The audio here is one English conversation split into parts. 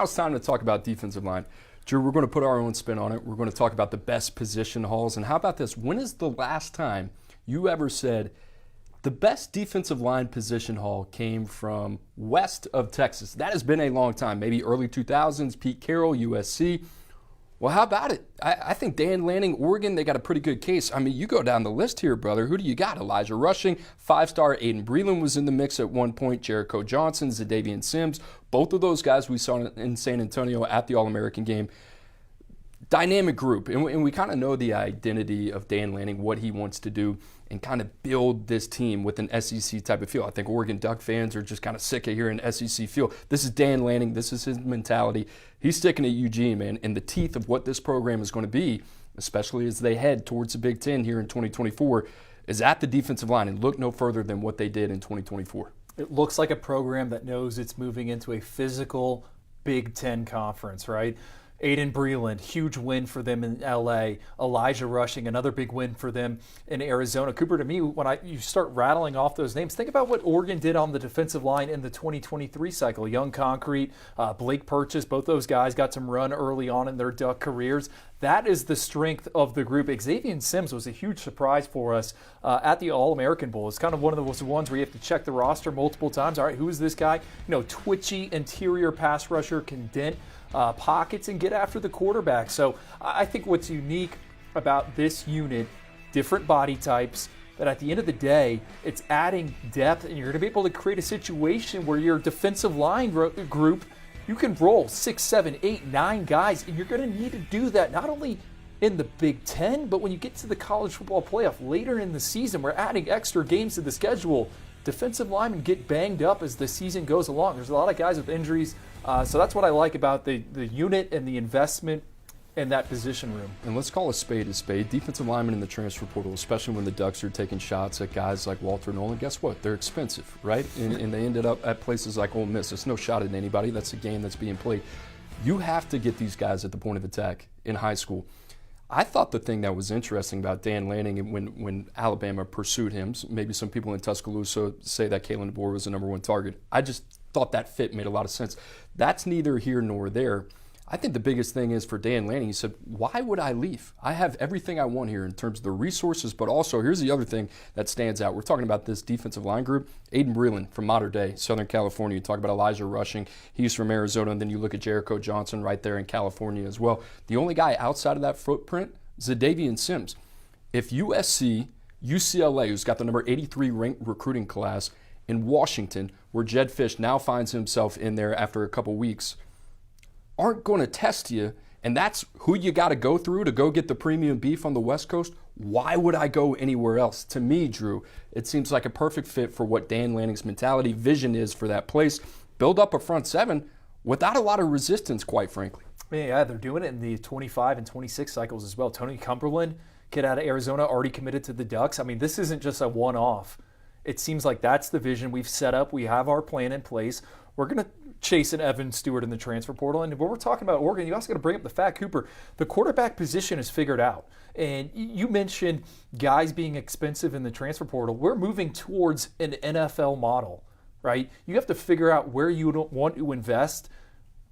Now it's time to talk about defensive line. Drew, we're going to put our own spin on it. We're going to talk about the best position hauls. And how about this? When is the last time you ever said the best defensive line position haul came from west of Texas? That has been a long time, maybe early 2000s, Pete Carroll, USC. Well, how about it? I think Dan Lanning, Oregon, they got a pretty good case. I mean, you go down the list here, brother. Who do you got? Elijah Rushing, five-star. Aiden Breland was in the mix at one point. Jericho Johnson, Zadavian Sims. Both of those guys we saw in San Antonio at the All-American game. Dynamic group, and we kind of know the identity of Dan Lanning, what he wants to do, and kind of build this team with an SEC type of feel. I think Oregon Duck fans are just kind of sick of hearing SEC feel. This is Dan Lanning. This is his mentality. He's sticking at Eugene, man, in the teeth of what this program is going to be, especially as they head towards the Big Ten here in 2024, is at the defensive line, and look no further than what they did in 2024. It looks like a program that knows it's moving into a physical Big Ten conference, right? Aiden Breland, huge win for them in LA. Elijah Rushing, another big win for them in Arizona. Cooper, to me, when you start rattling off those names, think about what Oregon did on the defensive line in the 2023 cycle. Young Concrete, Blake Purchase, both those guys got some run early on in their Duck careers. That is the strength of the group. Xavier Sims was a huge surprise for us at the All-American Bowl. It's kind of one of those ones where you have to check the roster multiple times. All right, who is this guy? Twitchy interior pass rusher, can dent pockets and get after the quarterback. So I think what's unique about this unit, different body types, that at the end of the day, it's adding depth, and you're going to be able to create a situation where your defensive line group, you can roll 6, 7, 8, 9 guys, and you're going to need to do that not only in the Big Ten, but when you get to the college football playoff later in the season, we're adding extra games to the schedule. Defensive linemen get banged up as the season goes along. There's a lot of guys with injuries. So that's what I like about the unit and the investment in that position room. And let's call a spade a spade. Defensive linemen in the transfer portal, especially when the Ducks are taking shots at guys like Walter Nolan, guess what? They're expensive, right? And they ended up at places like Ole Miss. It's no shot at anybody. That's a game that's being played. You have to get these guys at the point of attack in high school. I thought the thing that was interesting about Dan Lanning when Alabama pursued him, maybe some people in Tuscaloosa say that Kalen DeBoer was the number one target. I just thought that fit made a lot of sense. That's neither here nor there. I think the biggest thing is for Dan Lanning, he said, why would I leave? I have everything I want here in terms of the resources, but also here's the other thing that stands out. We're talking about this defensive line group. Aiden Breland from Mater Dei, Southern California. You talk about Elijah Rushing. He's from Arizona, and then you look at Jericho Johnson right there in California as well. The only guy outside of that footprint, Zadavian Sims. If USC, UCLA, who's got the number 83 ranked recruiting class, in Washington, where Jedd Fisch now finds himself in there after a couple weeks, aren't going to test you, and that's who you got to go through to go get the premium beef on the West Coast, why would I go anywhere else? To me, Drew, it seems like a perfect fit for what Dan Lanning's mentality, vision is for that place. Build up a front seven without a lot of resistance, quite frankly. Yeah, they're doing it in the 25 and 26 cycles as well. Tony Cumberland, kid out of Arizona, already committed to the Ducks. I mean, this isn't just a one-off. It seems like that's the vision we've set up. We have our plan in place. We're going to chase an Evan Stewart in the transfer portal. And when we're talking about Oregon, you also got to bring up the fact, Cooper, the quarterback position is figured out. And you mentioned guys being expensive in the transfer portal. We're moving towards an NFL model, right? You have to figure out where you don't want to invest.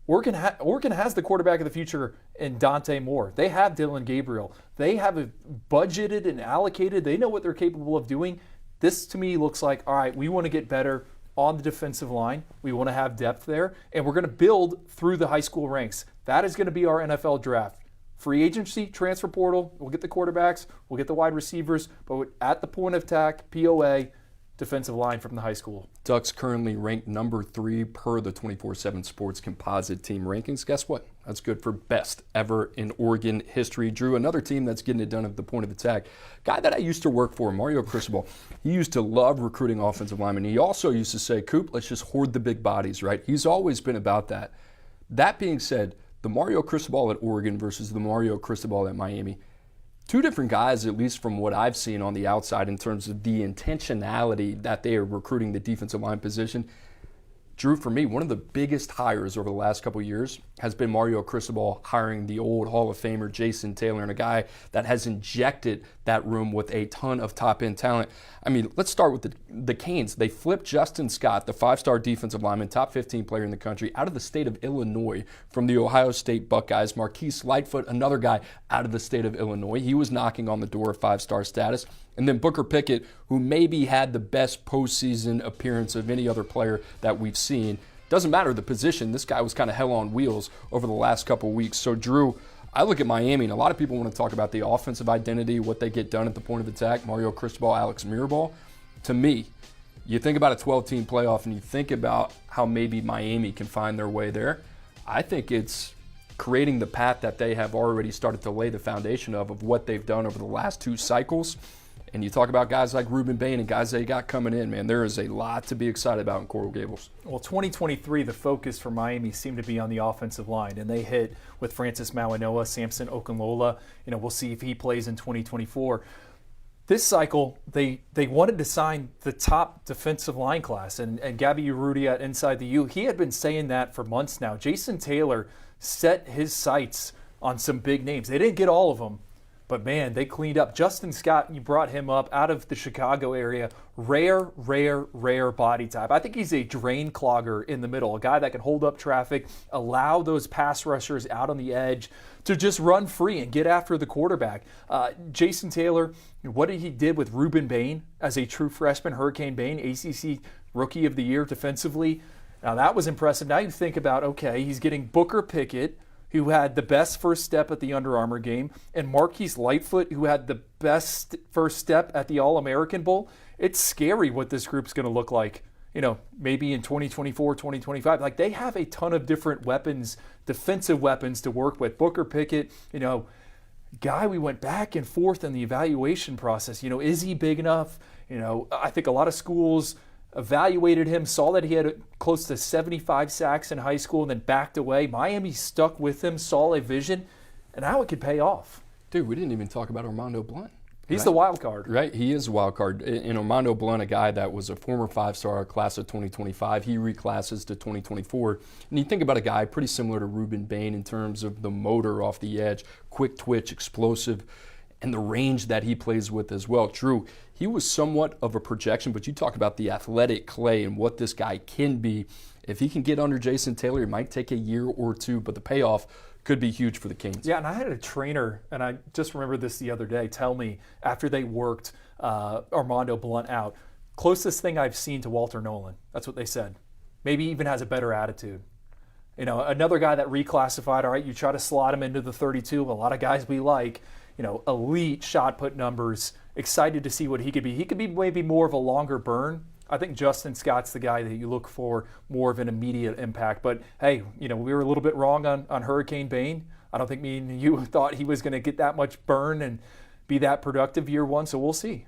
Oregon has the quarterback of the future in Dante Moore. They have Dylan Gabriel. They have it budgeted and allocated. They know what they're capable of doing. This, to me, looks like, all right, we want to get better on the defensive line. We want to have depth there, and we're going to build through the high school ranks. That is going to be our NFL draft. Free agency, transfer portal, we'll get the quarterbacks, we'll get the wide receivers, but at the point of attack, POA, defensive line from the high school. Ducks currently ranked number 3 per the 24/7 Sports composite team rankings. Guess what? That's good for best ever in Oregon history. Drew, another team that's getting it done at the point of attack. Guy that I used to work for, Mario Cristobal, he used to love recruiting offensive linemen. He also used to say, Coop, let's just hoard the big bodies, right? He's always been about that. That being said, the Mario Cristobal at Oregon versus the Mario Cristobal at Miami, two different guys, at least from what I've seen on the outside in terms of the intentionality that they are recruiting the defensive line position. Drew, for me, one of the biggest hires over the last couple of years has been Mario Cristobal hiring the old Hall of Famer Jason Taylor, and a guy that has injected that room with a ton of top-end talent. I mean, let's start with the Canes. They flipped Justin Scott, the 5-star defensive lineman, top 15 player in the country, out of the state of Illinois from the Ohio State Buckeyes. Marquise Lightfoot, another guy out of the state of Illinois. He was knocking on the door of 5-star status. And then Booker Pickett, who maybe had the best postseason appearance of any other player that we've seen. Doesn't matter the position. This guy was kind of hell on wheels over the last couple of weeks. So, Drew, I look at Miami, and a lot of people want to talk about the offensive identity, what they get done at the point of attack, Mario Cristobal, Alex Mirabal. To me, you think about a 12-team playoff, and you think about how maybe Miami can find their way there. I think it's creating the path that they have already started to lay the foundation of what they've done over the last 2 cycles. And you talk about guys like Ruben Bain and guys they got coming in, man, there is a lot to be excited about in Coral Gables. Well, 2023, the focus for Miami seemed to be on the offensive line, and they hit with Francis Mauigoa, Samson Okunlola. We'll see if he plays in 2024. This cycle, they wanted to sign the top defensive line class, and Gabby Urrutia inside the U. He had been saying that for months now. Jason Taylor set his sights on some big names. They didn't get all of them. But, man, they cleaned up. Justin Scott, you brought him up out of the Chicago area. Rare body type. I think he's a drain clogger in the middle, a guy that can hold up traffic, allow those pass rushers out on the edge to just run free and get after the quarterback. Jason Taylor, what he did with Ruben Bain as a true freshman, Hurricane Bain, ACC Rookie of the Year defensively. Now, that was impressive. Now you think about, okay, he's getting Booker Pickett, who had the best first step at the Under Armour game, and Marquise Lightfoot, who had the best first step at the All-American Bowl. It's scary what this group's going to look like, maybe in 2024, 2025. Like, they have a ton of different weapons, defensive weapons to work with. Booker Pickett, guy we went back and forth in the evaluation process. Is he big enough? I think a lot of schools evaluated him, saw that he had close to 75 sacks in high school, and then backed away. Miami stuck with him, saw a vision, and now it could pay off. Dude, we didn't even talk about Armando Blunt. He's the wild card. Right, he is a wild card. And Armando Blunt, a guy that was a former 5-star class of 2025, he reclasses to 2024. And you think about a guy pretty similar to Ruben Bain in terms of the motor off the edge, quick twitch, explosive, and the range that he plays with as well. Drew, he was somewhat of a projection, but you talk about the athletic clay and what this guy can be. If he can get under Jason Taylor, it might take a year or two, but the payoff could be huge for the Canes. Yeah, and I had a trainer, and I just remembered this the other day, tell me after they worked Armando Blunt out, closest thing I've seen to Walter Nolan. That's what they said. Maybe even has a better attitude. Another guy that reclassified, all right, you try to slot him into the 32, a lot of guys we like, elite shot put numbers, excited to see what he could be. He could be maybe more of a longer burn. I think Justin Scott's the guy that you look for more of an immediate impact. But, hey, we were a little bit wrong on Hurricane Bain. I don't think me and you thought he was going to get that much burn and be that productive year one, so we'll see.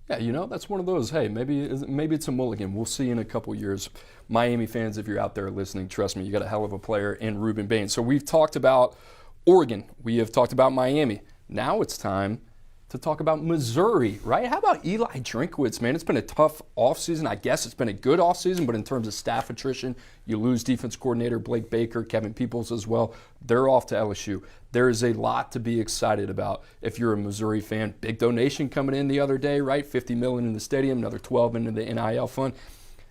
Yeah, that's one of those, hey, maybe it's a mulligan. We'll see in a couple years. Miami fans, if you're out there listening, trust me, you got a hell of a player in Ruben Bain. So we've talked about Oregon. We have talked about Miami. Now it's time to talk about Missouri, right? How about Eli Drinkwitz, man? It's been a tough offseason. I guess it's been a good offseason, but in terms of staff attrition, you lose defense coordinator Blake Baker, Kevin Peoples as well. They're off to LSU. There is a lot to be excited about if you're a Missouri fan. Big donation coming in the other day, right? $50 million in the stadium, another $12 into the NIL fund.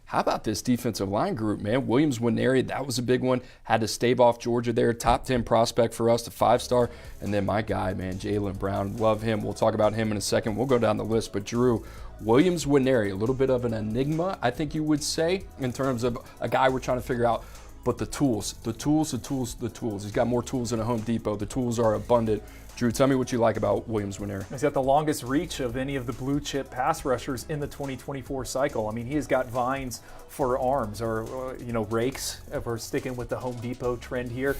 How about this defensive line group, man? Williams Nwaneri, that was a big one. Had to stave off Georgia there. Top 10 prospect for us, the 5-star. And then my guy, man, Jaylen Brown. Love him. We'll talk about him in a second. We'll go down the list. But, Drew, Williams Nwaneri, a little bit of an enigma, I think you would say, in terms of a guy we're trying to figure out. But the tools. He's got more tools than a Home Depot. The tools are abundant. Drew, tell me what you like about Williams Nwaneri. He's got the longest reach of any of the blue chip pass rushers in the 2024 cycle. I mean, he has got vines for arms or rakes, if we're sticking with the Home Depot trend here.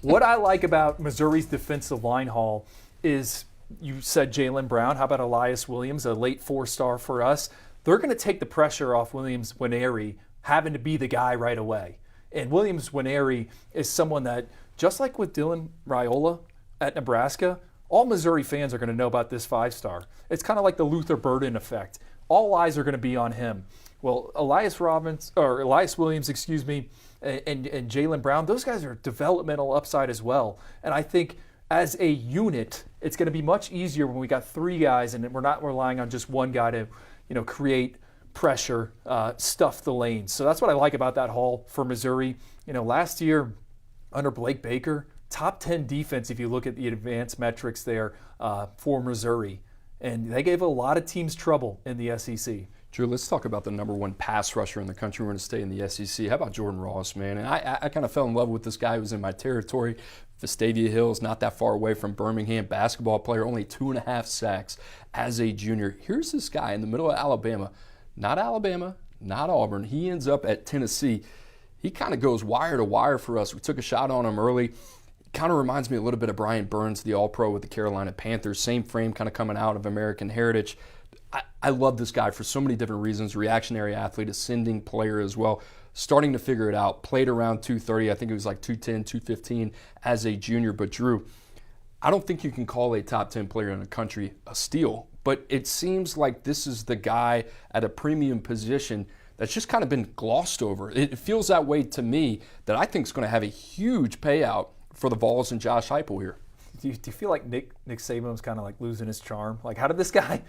What I like about Missouri's defensive line haul is, you said Jaylen Brown. How about Elias Williams, a late 4-star for us? They're going to take the pressure off Williams Nwaneri having to be the guy right away. And Williams Nwaneri is someone that, just like with Dylan Raiola at Nebraska, all Missouri fans are going to know about this 5-star. It's kind of like the Luther Burden effect. All eyes are going to be on him. Well, Elias Williams, excuse me, and Jaylen Brown, those guys are developmental upside as well. And I think as a unit, it's going to be much easier when we got three guys and we're not relying on just one guy to, create pressure, stuff the lanes. So that's what I like about that haul for Missouri. Last year under Blake Baker, top 10 defense if you look at the advanced metrics there for Missouri. And they gave a lot of teams trouble in the SEC. Drew, let's talk about the number one pass rusher in the country. We're going to stay in the SEC. How about Jordan Ross, man? And I kind of fell in love with this guy who was in my territory. Vestavia Hills, not that far away from Birmingham, basketball player, only 2.5 sacks as a junior. Here's this guy in the middle of Alabama, not Auburn. He ends up at Tennessee. He kind of goes wire to wire for us. We took a shot on him early. Kind of reminds me a little bit of Brian Burns, the All-Pro with the Carolina Panthers. Same frame, kind of coming out of American Heritage. I love this guy for so many different reasons. Reactionary athlete, ascending player as well. Starting to figure it out. Played around 230. I think it was like 210, 215 as a junior. But Drew, I don't think you can call a top 10 player in the country a steal. But it seems like this is the guy at a premium position that's just kind of been glossed over. It feels that way to me, that I think is going to have a huge payout for the Vols and Josh Heupel here. Do you feel like Nick Saban's kind of like losing his charm? Like, how did this guy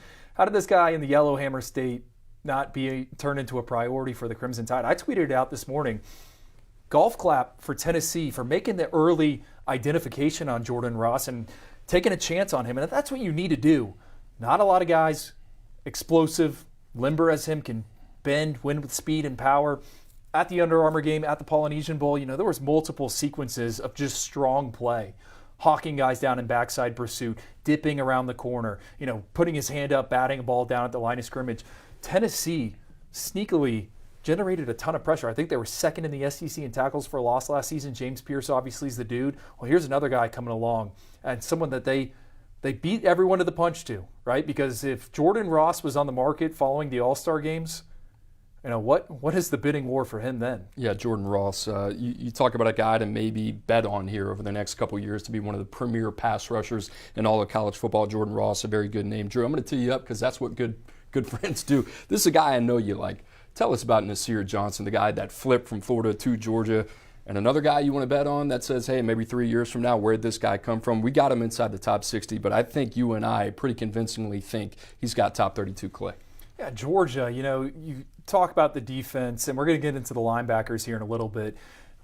in the Yellowhammer State not be turned into a priority for the Crimson Tide? I tweeted it out this morning. Golf clap for Tennessee for making the early identification on Jordan Ross and taking a chance on him. And that's what you need to do. Not a lot of guys, explosive, limber as him, can bend, win with speed and power. At the Under Armour game, at the Polynesian Bowl, there was multiple sequences of just strong play. Hawking guys down in backside pursuit, dipping around the corner, putting his hand up, batting a ball down at the line of scrimmage. Tennessee sneakily generated a ton of pressure. I think they were second in the SEC in tackles for loss last season. James Pierce obviously is the dude. Well, here's another guy coming along, and someone that they beat everyone to the punch to, right? Because if Jordan Ross was on the market following the All-Star games, what is the bidding war for him then? Yeah, Jordan Ross. You talk about a guy to maybe bet on here over the next couple of years to be one of the premier pass rushers in all of college football. Jordan Ross, a very good name. Drew, I'm going to tee you up because that's what good friends do. This is a guy I know you like. Tell us about Nasir Johnson, the guy that flipped from Florida to Georgia. And another guy you want to bet on that says, hey, maybe 3 years from now, where'd this guy come from? We got him inside the top 60, but I think you and I pretty convincingly think he's got top 32 clay. Yeah, Georgia, you talk about the defense, and we're going to get into the linebackers here in a little bit.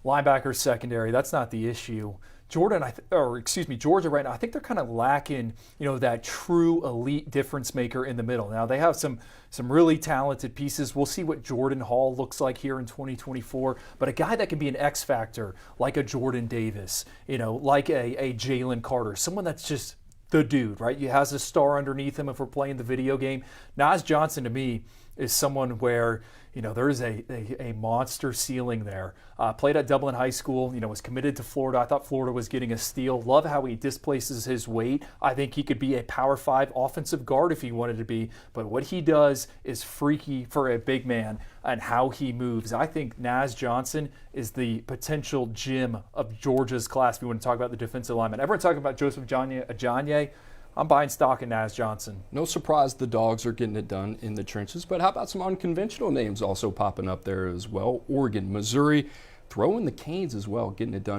Linebackers, secondary, that's not the issue. Georgia right now, I think they're kind of lacking, that true elite difference maker in the middle. Now, they have some really talented pieces. We'll see what Jordan Hall looks like here in 2024. But a guy that can be an X factor, like a Jordan Davis, like a Jalen Carter, someone that's just the dude, right? He has a star underneath him if we're playing the video game. Naz Johnson, to me, is someone where, there is a monster ceiling there. Played at Dublin High School, was committed to Florida. I thought Florida was getting a steal. Love how he displaces his weight. I think he could be a Power 5 offensive guard if he wanted to be. But what he does is freaky for a big man and how he moves. I think Naz Johnson is the potential gem of Georgia's class if you want to talk about the defensive lineman. Everyone's talking about Joseph Ajonye. I'm buying stock in Naz Johnson. No surprise the dogs are getting it done in the trenches, but how about some unconventional names also popping up there as well? Oregon, Missouri, throw in the Canes as well, getting it done.